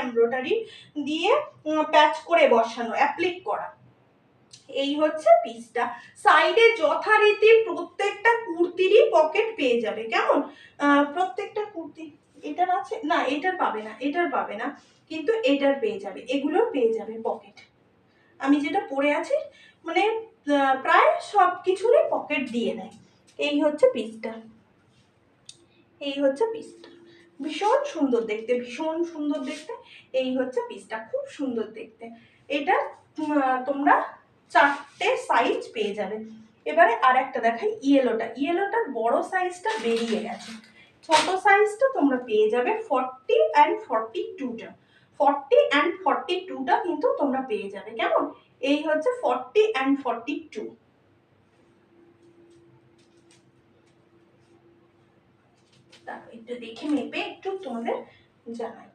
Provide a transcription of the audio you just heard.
Embroidery দিয়ে প্যাচ করে বসানো, অ্যাপ্লিক করা। এই হচ্ছে পিসটা। সাইডে যথারীতি প্রত্যেকটা কুর্তিরই পকেট পেয়ে যাবে। কেমন? প্রত্যেকটা কুর্তি এটার আছে না, এটার পাবে না, এটার পাবে না, কিন্তু এটার পেয়ে যাবে, এগুলোর পেয়ে যাবে পকেট। আমি যেটা পরে আছি মানে প্রায় সব কিছুরই পকেট দিয়ে দেয়। এই হচ্ছে পিসটা, এই হচ্ছে পিসটা, ভীষণ সুন্দর দেখতে, ভীষণ সুন্দর দেখতে। এই হচ্ছে পিসটা, খুব সুন্দর দেখতে। এটা তোমরা 4টে সাইজ পেয়ে যাবে। এবারে আর একটা দেখাই, ইয়েলোটা। ইয়েলোটার বড় সাইজটা বেরিয়ে গেছে, ছোট সাইজটা তোমরা পেয়ে যাবে 40 and 42টা। 40 and 42টা কিন্তু তোমরা পেয়ে যাবে। কেমন? এই হচ্ছে 40 and 42। একটু দেখে মেপে একটু তোমাদের জানাই।